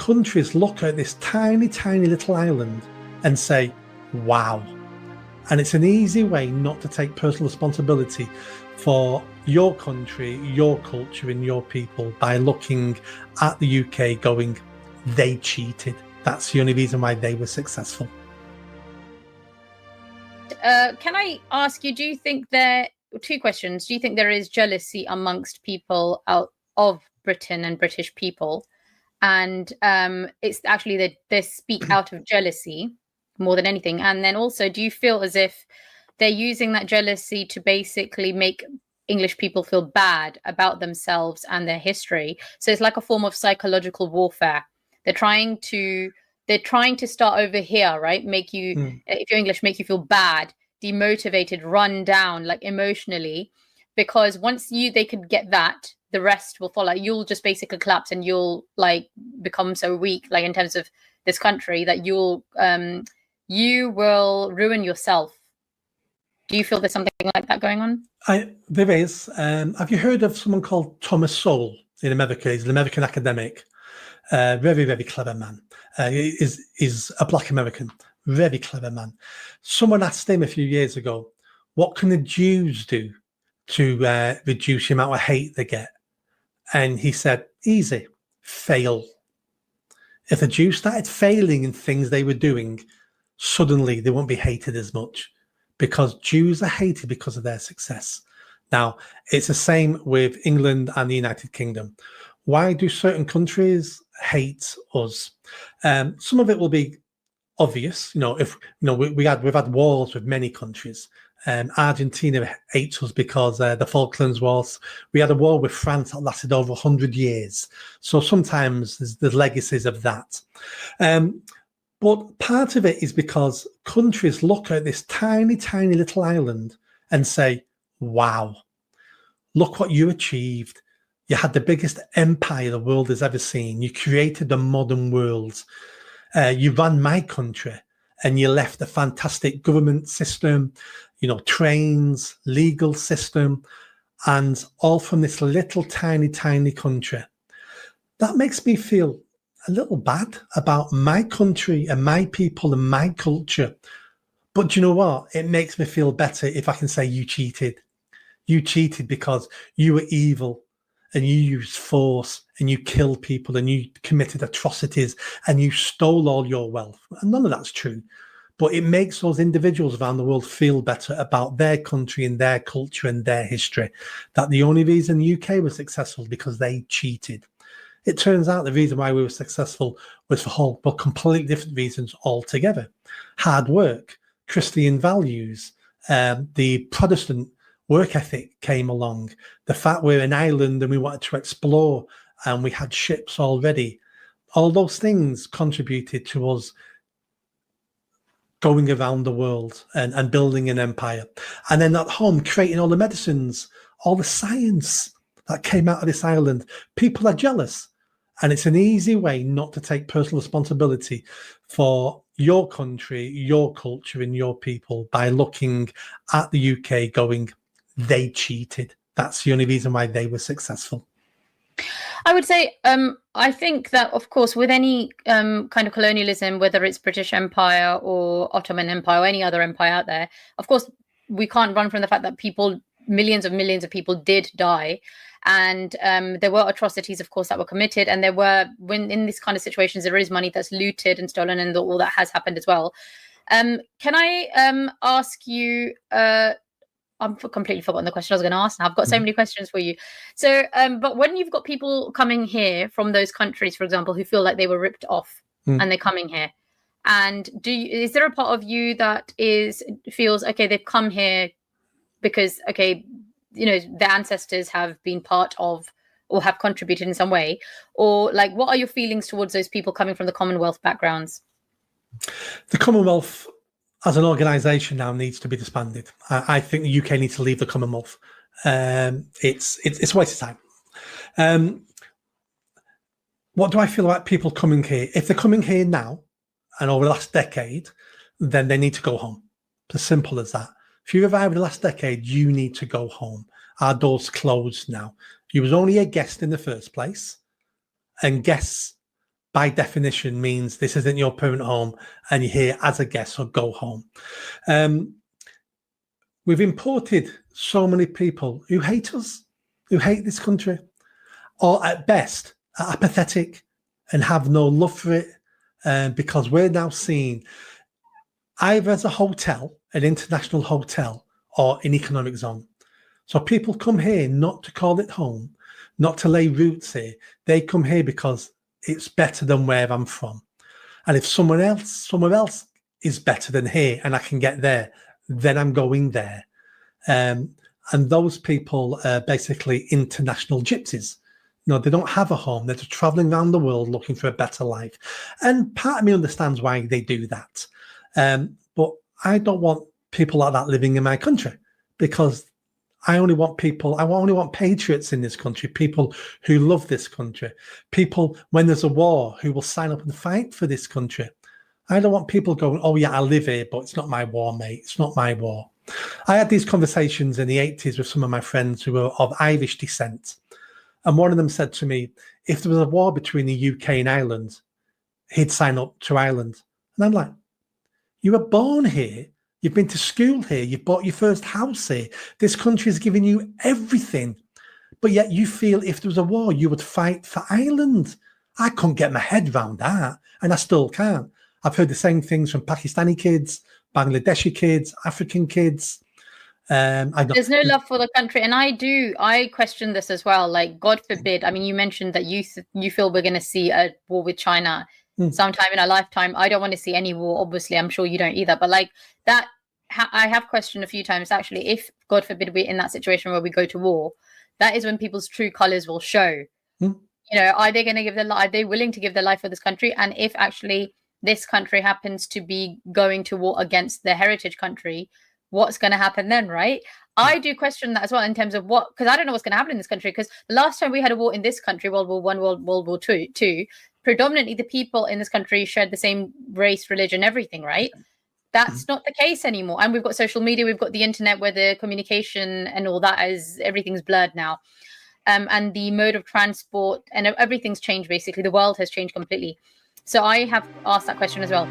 countries look at this tiny, tiny little island and say, wow. And it's an easy way not to take personal responsibility for your country, your culture, and your people by looking at the UK going, they cheated. That's the only reason why they were successful. Can I ask you, do you think two questions. Do you think there is jealousy amongst people out of Britain and British people? And it's actually they speak out of jealousy more than anything. And then also, do you feel as if they're using that jealousy to basically make English people feel bad about themselves and their history? So it's like a form of psychological warfare. They're trying to start over here, right? Make you, if you're English, make you feel bad, demotivated, run down, like emotionally, because once they could get that, the rest will follow. You'll just basically collapse and you'll like become so weak, like in terms of this country, that you will ruin yourself. Do you feel there's something like that going on? There is. Have you heard of someone called Thomas Sowell in America? He's an American academic, very, very clever man. Is a Black American, very clever man. Someone asked him a few years ago, what can the Jews do to reduce the amount of hate they get? And he said, easy, fail. If the Jews started failing in things they were doing, suddenly they won't be hated as much, because Jews are hated because of their success. Now, it's the same with England and the United Kingdom. Why do certain countries hate us? Some of it will be obvious. We've had wars with many countries. Argentina hates us because the Falklands Wars. We had a war with France that lasted over 100 years. So sometimes there's legacies of that. But part of it is because countries look at this tiny, tiny little island and say, wow, look what you achieved. You had the biggest empire the world has ever seen. You created the modern world. You ran my country and you left a fantastic government system, trains, legal system, and all from this little tiny, tiny country. That makes me feel a little bad about my country and my people and my culture. But do you know what? It makes me feel better if I can say you cheated. You cheated because you were evil and you used force and you killed people and you committed atrocities and you stole all your wealth. And none of that's true. But it makes those individuals around the world feel better about their country and their culture and their history. That the only reason the UK was successful because they cheated. It turns out the reason why we were successful was for completely different reasons altogether. Hard work, Christian values, the Protestant work ethic came along. The fact we're an island and we wanted to explore and we had ships already. All those things contributed to us going around the world and building an empire. And then at home, creating all the medicines, all the science that came out of this island. People are jealous. And it's an easy way not to take personal responsibility for your country, your culture, and your people by looking at the UK going, they cheated. That's the only reason why they were successful. I would say, I think that, of course, with any kind of colonialism, whether it's British Empire or Ottoman Empire or any other empire out there, of course, we can't run from the fact that millions of people did die. And there were atrocities, of course, that were committed. And when in these kind of situations, there is money that's looted and stolen, and all that has happened as well. Can I ask you, I've completely forgotten the question I was going to ask now. I've got so many questions for you. So, but when you've got people coming here from those countries, for example, who feel like they were ripped off and they're coming here, and is there a part of you that feels, okay, they've come here because, okay, their ancestors have been part of or have contributed in some way? Or like, what are your feelings towards those people coming from the Commonwealth backgrounds? The Commonwealth as an organisation now needs to be disbanded. I think the UK needs to leave the Commonwealth. It's a waste of time. What do I feel about people coming here? If they're coming here now and over the last decade, then they need to go home. It's as simple as that. If you arrived in the last decade, you need to go home. Our door's closed now. You was only a guest in the first place, and guests by definition means this isn't your permanent home and you're here as a guest, so go home. We've imported so many people who hate us, who hate this country, or at best are apathetic and have no love for it, because we're now seen either as a hotel, an international hotel, or an economic zone. So people come here not to call it home, not to lay roots here. They come here because it's better than where I'm from. And if somewhere else is better than here and I can get there, then I'm going there. And those people are basically international gypsies. No, they don't have a home. They're just traveling around the world looking for a better life. And part of me understands why they do that. But I don't want people like that living in my country, because I only want patriots in this country, people who love this country, people, when there's a war, who will sign up and fight for this country. I don't want people going, oh yeah, I live here, but it's not my war, mate. It's not my war. I had these conversations in the 80s with some of my friends who were of Irish descent. And one of them said to me, if there was a war between the UK and Ireland, he'd sign up to Ireland. And I'm like, you were born here. You've been to school here. You've bought your first house here. This country has given you everything. But yet you feel if there was a war, you would fight for Ireland. I couldn't get my head around that. And I still can't. I've heard the same things from Pakistani kids, Bangladeshi kids, African kids. There's no love for the country. And I question this as well. Like, God forbid. I mean, you mentioned that you feel we're going to see a war with China sometime in our lifetime. I don't want to see any war. Obviously, I'm sure you don't either. But like that, I have questioned a few times, actually, if, God forbid, we're in that situation where we go to war, that is when people's true colors will show. You know, are they going to give their life? Are they willing to give their life for this country? And if actually this country happens to be going to war against their heritage country, what's going to happen then, right? I do question that as well, in terms of what, because I don't know what's going to happen in this country. Because the last time we had a war in this country, World War I, World War II, predominantly the people in this country shared the same race, religion, everything, right? That's not the case anymore. And we've got social media, we've got the internet, where the communication and all that is, everything's blurred now. And the mode of transport and everything's changed, basically. The world has changed completely. So I have asked that question as well.